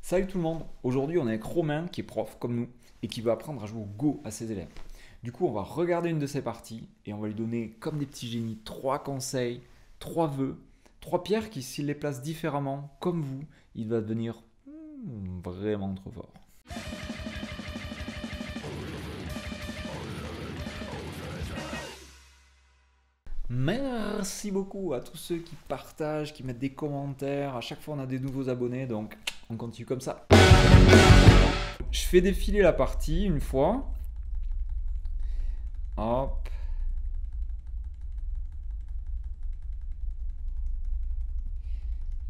Salut tout le monde, aujourd'hui on est avec Romain qui est prof comme nous et qui veut apprendre à jouer au Go à ses élèves. Du coup on va regarder une de ses parties et on va lui donner comme des petits génies trois conseils, trois vœux, trois pierres qui s'il les place différemment comme vous, il va devenir vraiment trop fort. Merci beaucoup à tous ceux qui partagent, qui mettent des commentaires. À chaque fois, on a des nouveaux abonnés, donc on continue comme ça. Je fais défiler la partie une fois. Hop.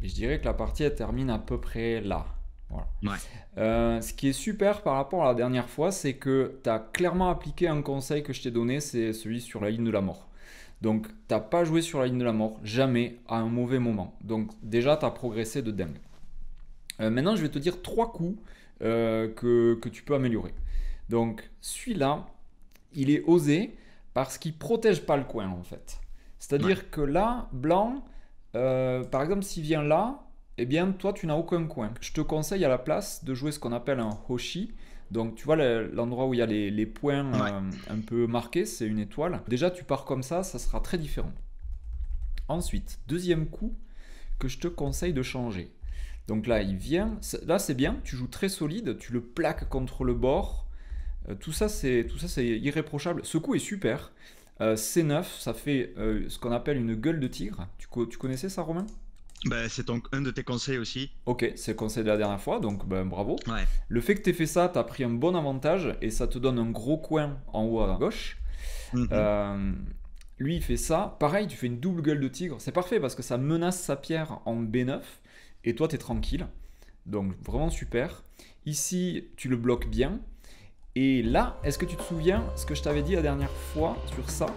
Et je dirais que la partie, elle termine à peu près là. Voilà. Ouais. Ce qui est super par rapport à la dernière fois, c'est que tu as clairement appliqué un conseil que je t'ai donné, c'est celui sur la ligne de la mort. Donc, t'as pas joué sur la ligne de la mort, jamais, à un mauvais moment. Donc, déjà, tu as progressé de dingue. Maintenant, je vais te dire trois coups que tu peux améliorer. Donc, celui-là, il est osé parce qu'il protège pas le coin, en fait. Ouais. C'est-à-dire que là, blanc, par exemple, s'il vient là, eh bien, toi, tu n'as aucun coin. Je te conseille à la place de jouer ce qu'on appelle un hoshi. Donc, tu vois l'endroit où il y a les points Ouais. un peu marqués, c'est une étoile. Déjà, tu pars comme ça sera très différent. Ensuite, deuxième coup que je te conseille de changer. Donc là, il vient. Là, c'est bien. Tu joues très solide. Tu le plaques contre le bord. Tout ça, c'est irréprochable. Ce coup est super. C9, ça fait ce qu'on appelle une gueule de tigre. Tu connaissais ça, Romain? Bah, c'est donc un de tes conseils aussi. Ok, c'est le conseil de la dernière fois, donc ben, bravo. Ouais. Le fait que tu aies fait ça, tu as pris un bon avantage et ça te donne un gros coin en haut à gauche. Mhm. Euh, Lui, il fait ça. Pareil, tu fais une double gueule de tigre. C'est parfait parce que ça menace sa pierre en B9 et toi, tu es tranquille. Donc, vraiment super. Ici, tu le bloques bien. Et là, est-ce que tu te souviens ce que je t'avais dit la dernière fois sur ça?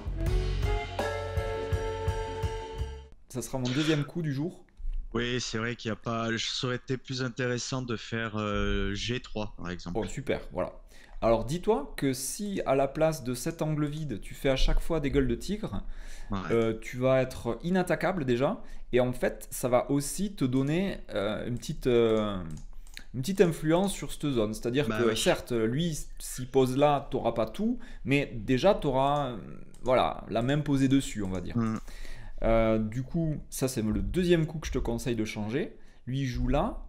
Ça sera mon deuxième coup du jour. Oui, c'est vrai qu'il y a pas. Ça aurait été plus intéressant de faire G3 par Oh, exemple. super, voilà. Alors, dis-toi que si à la place de cet angle vide, tu fais à chaque fois des gueules de tigre, Ouais. tu vas être inattaquable déjà. Et en fait, ça va aussi te donner une petite influence sur cette zone. C'est-à-dire Bah que oui. certes, lui, s'il pose là, tu n'auras pas tout, mais déjà, tu auras voilà, la main posée dessus, on va dire. Mm. Du coup, ça c'est le deuxième coup que je te conseille de changer. Lui il joue là.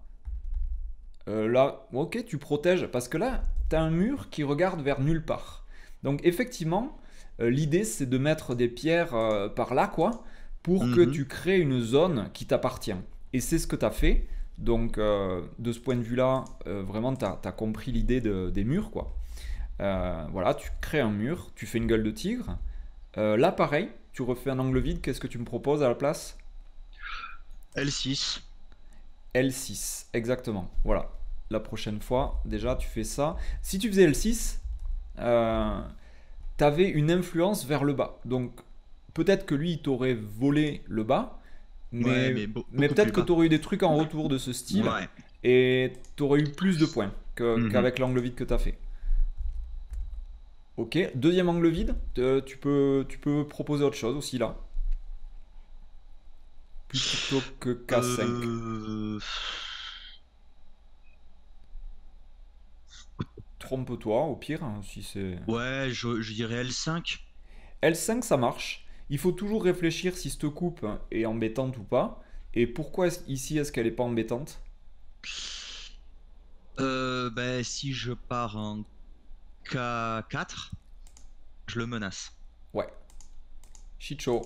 Là, ok, tu protèges parce que là, tu as un mur qui regarde vers nulle part. Donc effectivement, l'idée c'est de mettre des pierres par là, quoi, pour que Mhm. tu crées une zone qui t'appartient. Et c'est ce que tu as fait. Donc de ce point de vue-là, vraiment, tu as compris l'idée des murs, quoi. Voilà, tu crées un mur, tu fais une gueule de tigre. Là, pareil, tu refais un angle vide, qu'est-ce que tu me proposes à la place? L6. L6, exactement. Voilà. La prochaine fois, déjà, tu fais ça. Si tu faisais L6, tu avais une influence vers le bas. Donc, peut-être que lui, il t'aurait volé le bas, Ouais, mais, mais mais beaucoup peut-être plus que bas. tu aurais eu des trucs en retour de ce style Ouais. et tu aurais eu plus de points Mhm. qu'avec l'angle vide que tu as fait. Ok, deuxième angle vide, tu peux proposer autre chose aussi là, plutôt que K5. Euh... Trompe-toi au pire, hein, si c'est... Ouais, je dirais L5. L5, ça marche. Il faut toujours réfléchir si cette coupe est embêtante ou pas. Et pourquoi ici est-ce qu'elle n'est pas embêtante? Bah, si je pars en K4, je le menace. Ouais, shit show.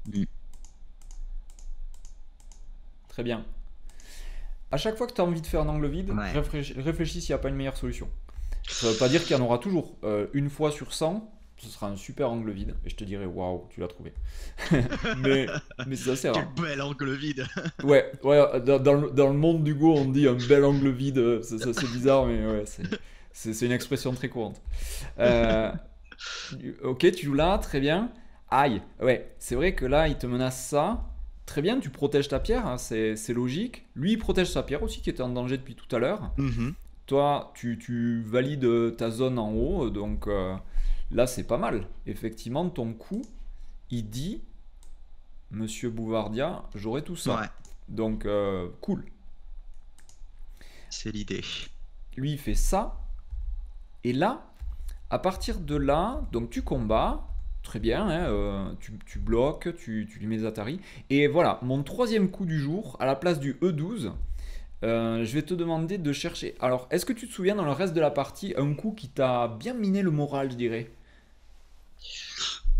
Mm. Très bien. À chaque fois que tu as envie de faire un angle vide, Ouais. réfléchis s'il n'y a pas une meilleure solution. Ça ne veut pas dire qu'il y en aura toujours. Une fois sur 100, ce sera un super angle vide. Et je te dirai, waouh, tu l'as trouvé. mais c'est assez Quel rare. bel angle vide. Ouais, ouais, dans le monde du Go, on dit un bel angle vide. C'est bizarre, mais ouais, c'est une expression très courante. Euh, Ok, tu joues là, très bien. Aïe, ouais, c'est vrai que là, il te menace ça. Très bien, tu protèges ta pierre, hein, c'est logique. Lui, il protège sa pierre aussi, qui était en danger depuis tout à l'heure. Mhm. Toi, tu valides ta zone en haut, donc là, c'est pas mal. Effectivement, ton coup, il dit, Monsieur Bouvardia, j'aurai tout ça. Ouais. Donc, cool. C'est l'idée. Lui, il fait ça. Et là, à partir de là, donc tu combats. Très bien, hein, tu bloques, tu lui mets des Atari. Et voilà, mon troisième coup du jour, à la place du E12, je vais te demander de chercher. Alors, est-ce que tu te souviens dans le reste de la partie, un coup qui t'a bien miné le moral, je dirais?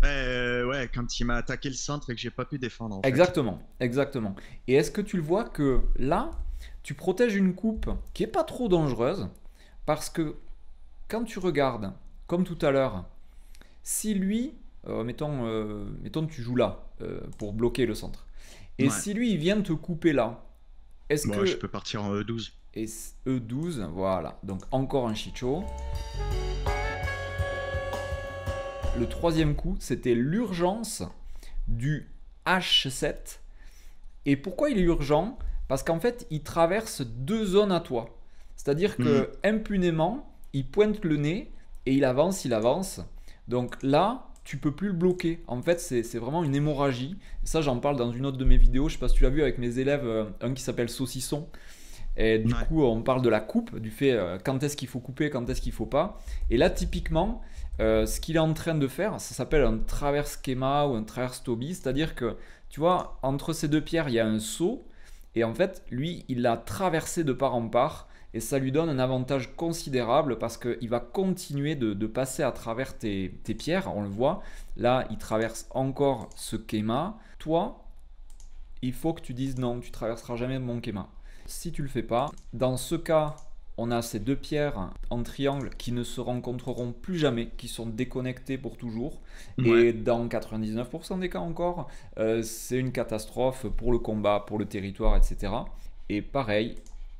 Ouais, quand il m'a attaqué le centre et que j'ai pas pu défendre en fait. Exactement, exactement. Et est-ce que tu le vois que là, tu protèges une coupe qui est pas trop dangereuse, parce que quand tu regardes, comme tout à l'heure, si lui, mettons que tu joues là pour bloquer le centre, et Ouais. si lui il vient te couper là, est-ce Bon, je que peux partir en E12. et E12, voilà, donc encore un Shicho. Le troisième coup, c'était l'urgence du H7. Et pourquoi il est urgent? Parce qu'en fait, il traverse deux zones à toi. C'est-à-dire Mhm. que impunément, il pointe le nez et il avance, il avance. Donc là, tu peux plus le bloquer. En fait, c'est vraiment une hémorragie. Ça, j'en parle dans une autre de mes vidéos. Je sais pas si tu l'as vu avec mes élèves, un qui s'appelle Saucisson. Et du Ouais. coup, on parle de la coupe, du fait quand est-ce qu'il faut couper, quand est-ce qu'il faut pas. Et là, typiquement, ce qu'il est en train de faire, ça s'appelle un traverse schéma ou un traverse Toby. C'est-à-dire que, tu vois, entre ces deux pierres, il y a un saut. Et en fait, lui, il l'a traversé de part en part. Et ça lui donne un avantage considérable parce qu'il va continuer de passer à travers tes pierres. On le voit. Là, il traverse encore ce Kema. Toi, il faut que tu dises non, tu traverseras jamais mon Kema. Si tu le fais pas, dans ce cas, on a ces deux pierres en triangle qui ne se rencontreront plus jamais, qui sont déconnectées pour toujours. Ouais. Et dans 99% des cas encore, c'est une catastrophe pour le combat, pour le territoire, etc. Et pareil,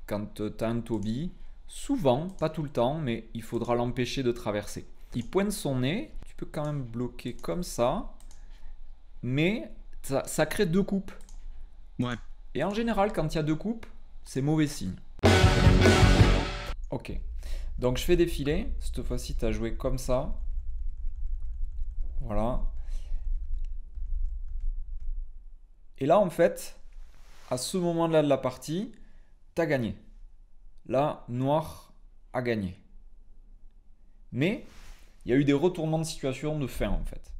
quand tu as un Toby, souvent, pas tout le temps, mais il faudra l'empêcher de traverser. Il pointe son nez, tu peux quand même bloquer comme ça, mais ça crée deux coupes. Ouais. Et en général, quand il y a deux coupes, c'est mauvais signe. Ok. Donc je fais défiler. Cette fois-ci, tu as joué comme ça. Voilà. Et là, en fait, à ce moment-là de la partie, tu as gagné. Là, noir a gagné. Mais il y a eu des retournements de situation de fin, en fait.